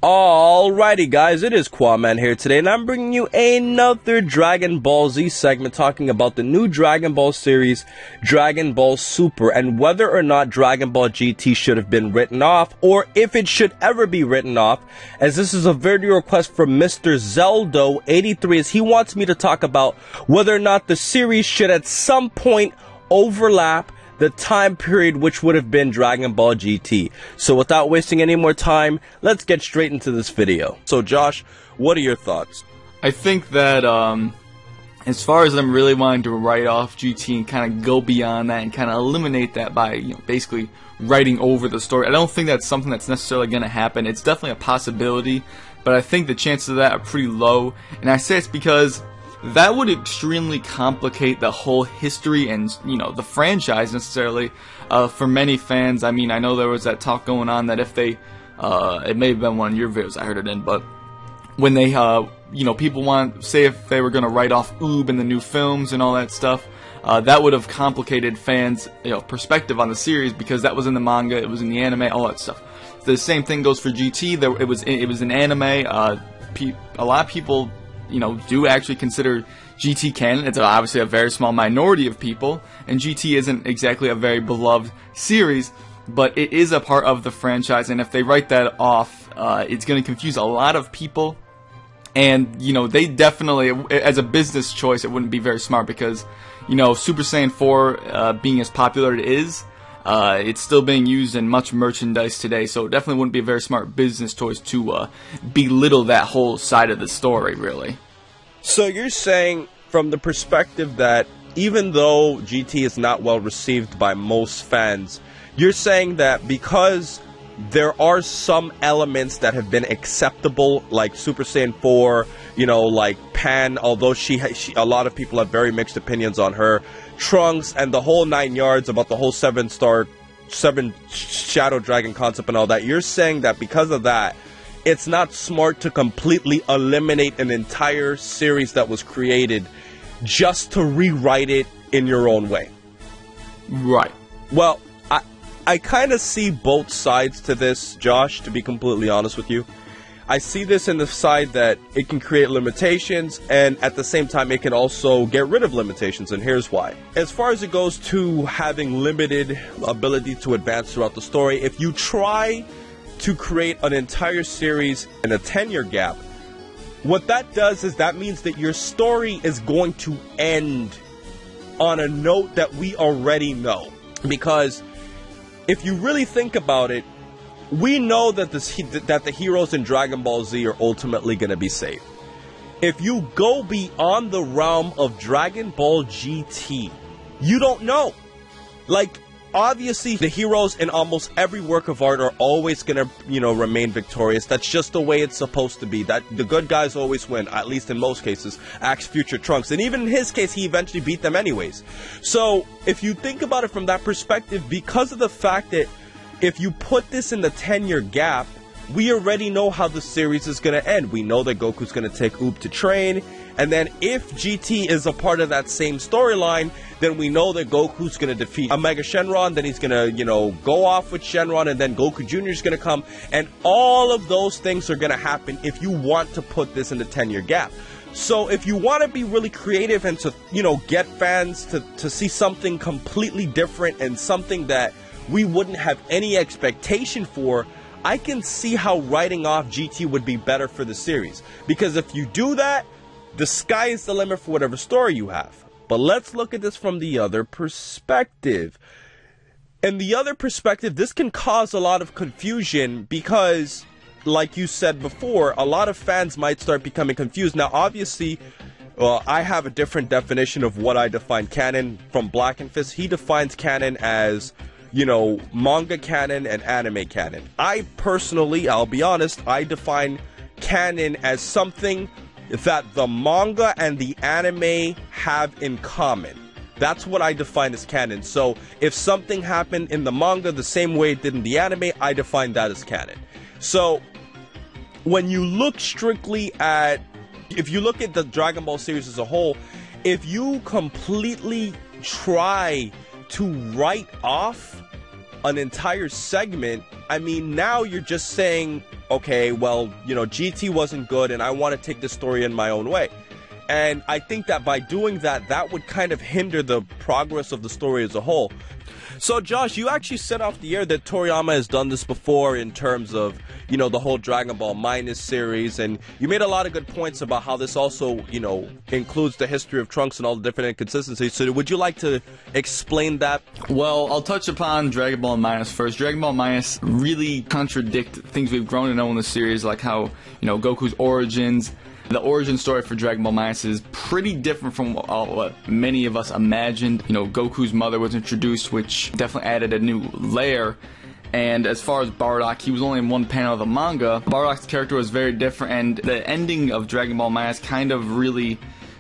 Alrighty guys, it is Qaaman here today, and I'm bringing you another Dragon Ball Z segment talking about the new Dragon Ball series, Dragon Ball Super, and whether or not Dragon Ball GT should have been written off, or if it should ever be written off, as this is a video request from Mr. Zeldo83, as he wants me to talk about whether or not the series should at some point overlap the time period which would have been Dragon Ball GT. So without wasting any more time, let's get straight into this video. So Josh, what are your thoughts? I think that as far as them really wanting to write off GT and kind of go beyond that and kind of eliminate that by basically writing over the story, I don't think that's something that's necessarily going to happen. It's definitely a possibility, but I think the chances of that are pretty low. And I say it's because that would extremely complicate the whole history and, the franchise necessarily for many fans. I mean, I know there was that talk going on that if they, it may have been one of your videos I heard it in, but when they, people want, say if they were going to write off Oob in the new films and all that stuff, that would have complicated fans' perspective on the series because that was in the manga, it was in the anime, all that stuff. The same thing goes for GT. It was an anime. A lot of people do actually consider GT canon. It's obviously a very small minority of people, and GT isn't exactly a very beloved series, but it is a part of the franchise, and if they write that off, it's going to confuse a lot of people, and, they definitely, as a business choice, it wouldn't be very smart because, Super Saiyan 4 being as popular as it is, it's still being used in much merchandise today, so it definitely wouldn't be a very smart business choice to belittle that whole side of the story, really. So you're saying, from the perspective that even though GT is not well received by most fans, you're saying that because there are some elements that have been acceptable, like Super Saiyan 4, like Pan, although a lot of people have very mixed opinions on her, Trunks, and the whole 9 yards about the whole seven Shadow Dragon concept and all that. You're saying that because of that, it's not smart to completely eliminate an entire series that was created just to rewrite it in your own way. Right. Well, I kind of see both sides to this, Josh, to be completely honest with you. I see this in the side that it can create limitations, and at the same time it can also get rid of limitations, and here's why. As far as it goes to having limited ability to advance throughout the story, if you try to create an entire series in a 10-year gap, what that does is that means that your story is going to end on a note that we already know. Because if you really think about it, we know that the heroes in Dragon Ball Z are ultimately going to be saved. If you go beyond the realm of Dragon Ball GT, you don't know. Like, obviously, the heroes in almost every work of art are always going to, remain victorious. That's just the way it's supposed to be. That the good guys always win, at least in most cases. Axe future Trunks. And even in his case, he eventually beat them anyways. So, if you think about it from that perspective, because of the fact that if you put this in the 10-year gap, we already know how the series is going to end. We know that Goku's going to take Oob to train, and then if GT is a part of that same storyline, then we know that Goku's going to defeat Omega Shenron, then he's going to, go off with Shenron, and then Goku Jr. is going to come, and all of those things are going to happen if you want to put this in the 10-year gap. So if you want to be really creative and to, get fans to see something completely different and something that we wouldn't have any expectation for, I can see how writing off GT would be better for the series. Because if you do that, the sky is the limit for whatever story you have. But let's look at this from the other perspective. And the other perspective, this can cause a lot of confusion because, like you said before, a lot of fans might start becoming confused. Now, obviously, I have a different definition of what I define canon from Black and Fist. He defines canon as, manga canon and anime canon. I personally, I'll be honest, I define canon as something that the manga and the anime have in common. That's what I define as canon. So if something happened in the manga the same way it did in the anime, I define that as canon. So when you look strictly at, if you look at the Dragon Ball series as a whole, if you completely try to write off an entire segment, I mean, now you're just saying okay, well, you know, GT wasn't good and I want to take the story in my own way. And I think that by doing that, that would kind of hinder the progress of the story as a whole. So, Josh, you actually said off the air that Toriyama has done this before in terms of, you know, the whole Dragon Ball Minus series, and you made a lot of good points about how this also, you know, includes the history of Trunks and all the different inconsistencies. So would you like to explain that? Well, I'll touch upon Dragon Ball Minus first. Dragon Ball Minus really contradict things we've grown to know in the series, like how, you know, Goku's origins. The origin story for Dragon Ball Minus is pretty different from what many of us imagined. You know, Goku's mother was introduced, which definitely added a new layer. And as far as Bardock, he was only in one panel of the manga. Bardock's character was very different, and the ending of Dragon Ball Minus kind of really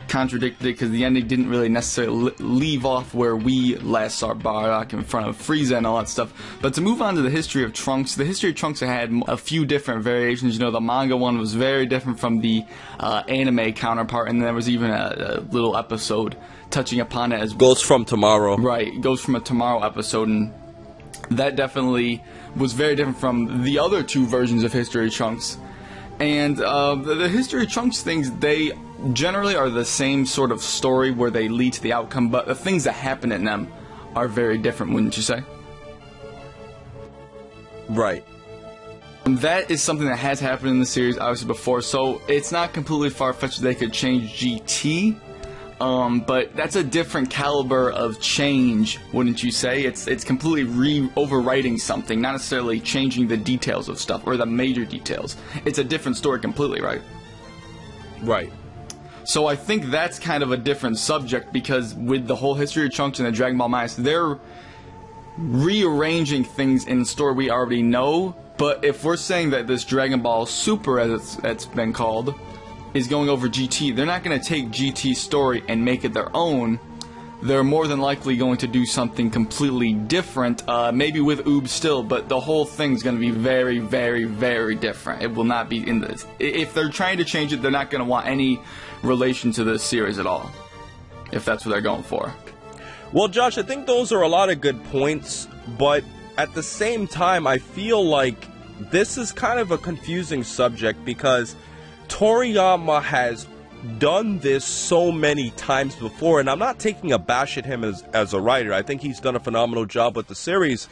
contradicted it, because the ending didn't really necessarily leave off where we last saw Bardock in front of Frieza and all that stuff. But to move on to the history of Trunks, the history of Trunks had a few different variations. You know, the manga one was very different from the anime counterpart, and there was even a little episode touching upon it as Ghost from Tomorrow. Right, Ghost from a Tomorrow episode, and that definitely was very different from the other two versions of History of Trunks. And the History of Trunks things, they generally are the same sort of story where they lead to the outcome, but the things that happen in them are very different, wouldn't you say? Right. And that is something that has happened in the series, obviously, before, so it's not completely far-fetched that they could change GT, but that's a different caliber of change, wouldn't you say? It's completely overwriting something, not necessarily changing the details of stuff, or the major details. It's a different story completely, right? Right. So I think that's kind of a different subject, because with the whole History of Trunks and the Dragon Ball Minus, they're rearranging things in the story we already know. But if we're saying that this Dragon Ball Super, as it's been called, is going over GT, they're not going to take GT's story and make it their own. They're more than likely going to do something completely different, maybe with Oob still, but the whole thing's going to be very, very, very different. It will not be in this. If they're trying to change it, they're not going to want any relation to this series at all, if that's what they're going for. Well, Josh, I think those are a lot of good points, but at the same time, I feel like this is kind of a confusing subject, because Toriyama has done this so many times before, and I'm not taking a bash at him as a writer. I think he's done a phenomenal job with the series,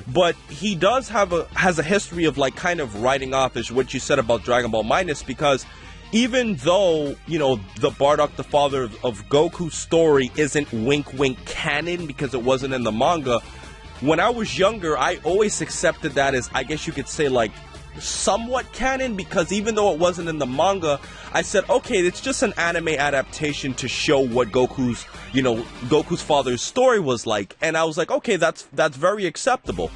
but he does has a history of, like, kind of writing off, is what you said about Dragon Ball Minus, because even though, you know, the Bardock, the father of Goku's story, isn't wink canon because it wasn't in the manga, when I was younger, I always accepted that as, I guess you could say, like, somewhat canon, because even though it wasn't in the manga, I said, okay, it's just an anime adaptation to show what Goku's, you know, Goku's father's story was like, and I was like, okay, that's very acceptable.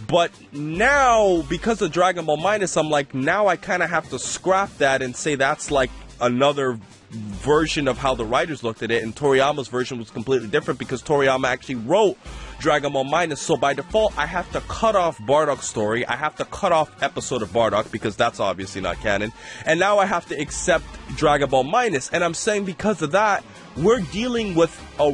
But now, because of Dragon Ball Minus, I'm like, now I kind of have to scrap that and say that's like another version of how the writers looked at it, and Toriyama's version was completely different, because Toriyama actually wrote Dragon Ball Minus, so by default I have to cut off Bardock's story, I have to cut off episode of Bardock, because that's obviously not canon, and now I have to accept Dragon Ball Minus, and I'm saying because of that, we're dealing with a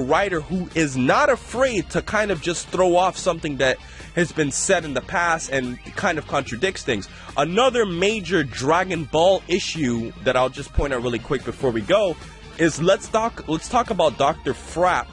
writer who is not afraid to kind of just throw off something that has been said in the past and kind of contradicts things. Another major Dragon Ball issue that I'll just point out really quick before we go is let's talk about Dr. Frapp,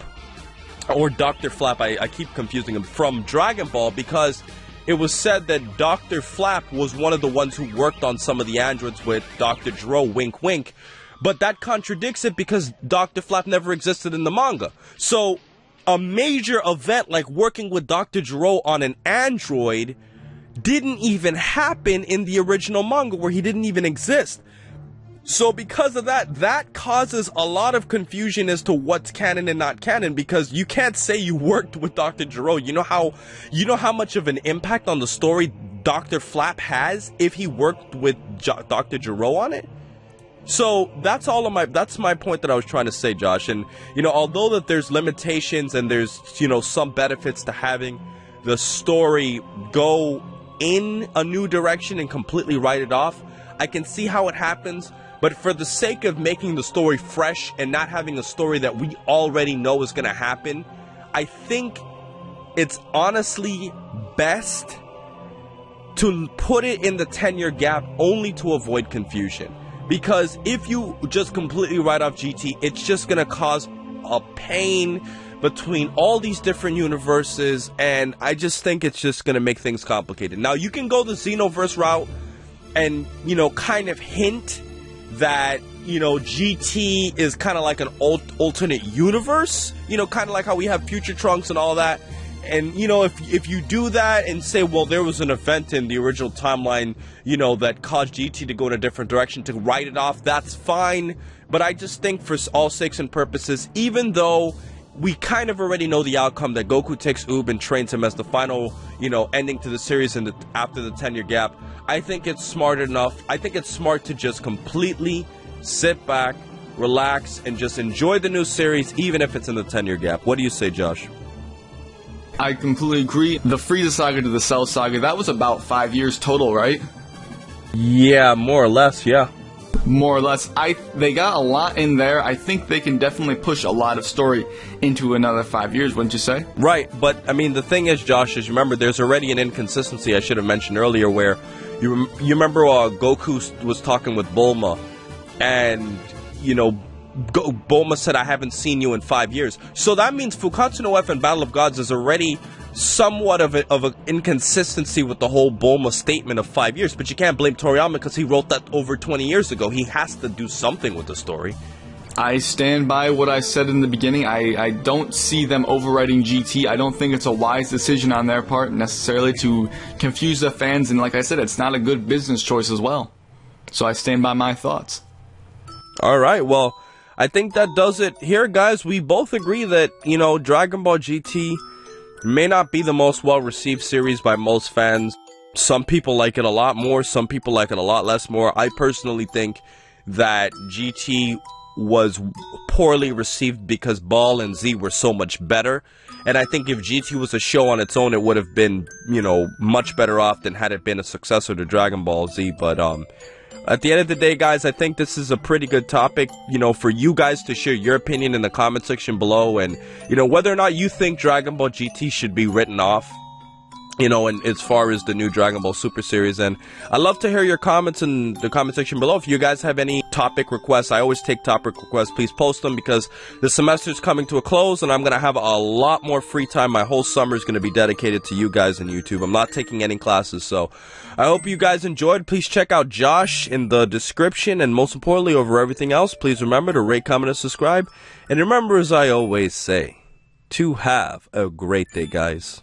or Dr. Flap, I keep confusing him, from Dragon Ball, because it was said that Dr. Flap was one of the ones who worked on some of the androids with Dr. Gero, wink wink, but that contradicts it, because Dr. Flap never existed in the manga. So a major event like working with Dr. Gero on an android didn't even happen in the original manga, where he didn't even exist. So because of that, that causes a lot of confusion as to what's canon and not canon, because you can't say you worked with Dr. Gero. You know how much of an impact on the story Dr. Flap has if he worked with Dr. Gero on it? So that's my point that I was trying to say, Josh. And, you know, although that there's limitations and there's, you know, some benefits to having the story go in a new direction and completely write it off, I can see how it happens. But for the sake of making the story fresh and not having a story that we already know is going to happen, I think it's honestly best to put it in the 10-year gap only to avoid confusion. Because if you just completely write off GT, it's just going to cause a pain between all these different universes, and I just think it's just going to make things complicated. Now, you can go the Xenoverse route and, you know, kind of hint that, you know, GT is kind of like an alternate universe, you know, kind of like how we have Future Trunks and all that. And, you know, if you do that and say, well, there was an event in the original timeline, you know, that caused GT to go in a different direction, to write it off, that's fine. But I just think for all sakes and purposes, even though we kind of already know the outcome, that Goku takes Oob and trains him as the final, you know, ending to the series after the 10-year gap, I think it's smart enough. I think it's smart to just completely sit back, relax, and just enjoy the new series, even if it's in the 10-year gap. What do you say, Josh? I completely agree. The Frieza saga to the Cell saga, that was about 5 years total, right? Yeah, more or less, yeah. More or less. They got a lot in there. I think they can definitely push a lot of story into another 5 years, wouldn't you say? Right, but I mean, the thing is, Josh, is remember, there's already an inconsistency I should have mentioned earlier, where you remember Goku was talking with Bulma, and, you know, Bulma said, I haven't seen you in 5 years. So that means Fukatsu no F and Battle of Gods is already somewhat of an inconsistency with the whole Bulma statement of 5 years. But you can't blame Toriyama because he wrote that over 20 years ago. He has to do something with the story. I stand by what I said in the beginning. I don't see them overwriting GT. I don't think it's a wise decision on their part necessarily to confuse the fans. And like I said, it's not a good business choice as well. So I stand by my thoughts. All right, well, I think that does it here, guys. We both agree that, you know, Dragon Ball GT may not be the most well-received series by most fans. Some people like it a lot more, some people like it a lot less more. I personally think that GT was poorly received because Ball and Z were so much better. And I think if GT was a show on its own, it would have been, you know, much better off than had it been a successor to Dragon Ball Z. But, at the end of the day, guys, I think this is a pretty good topic, you know, for you guys to share your opinion in the comment section below. And, you know, whether or not you think Dragon Ball GT should be written off, you know, and as far as the new Dragon Ball Super series. And I'd love to hear your comments in the comment section below. If you guys have any topic requests, I always take topic requests. Please post them, because the semester is coming to a close and I'm going to have a lot more free time. My whole summer is going to be dedicated to you guys on YouTube. I'm not taking any classes, so I hope you guys enjoyed. Please check out Josh in the description, and most importantly, over everything else, please remember to rate, comment, and subscribe. And remember, as I always say, to have a great day, guys.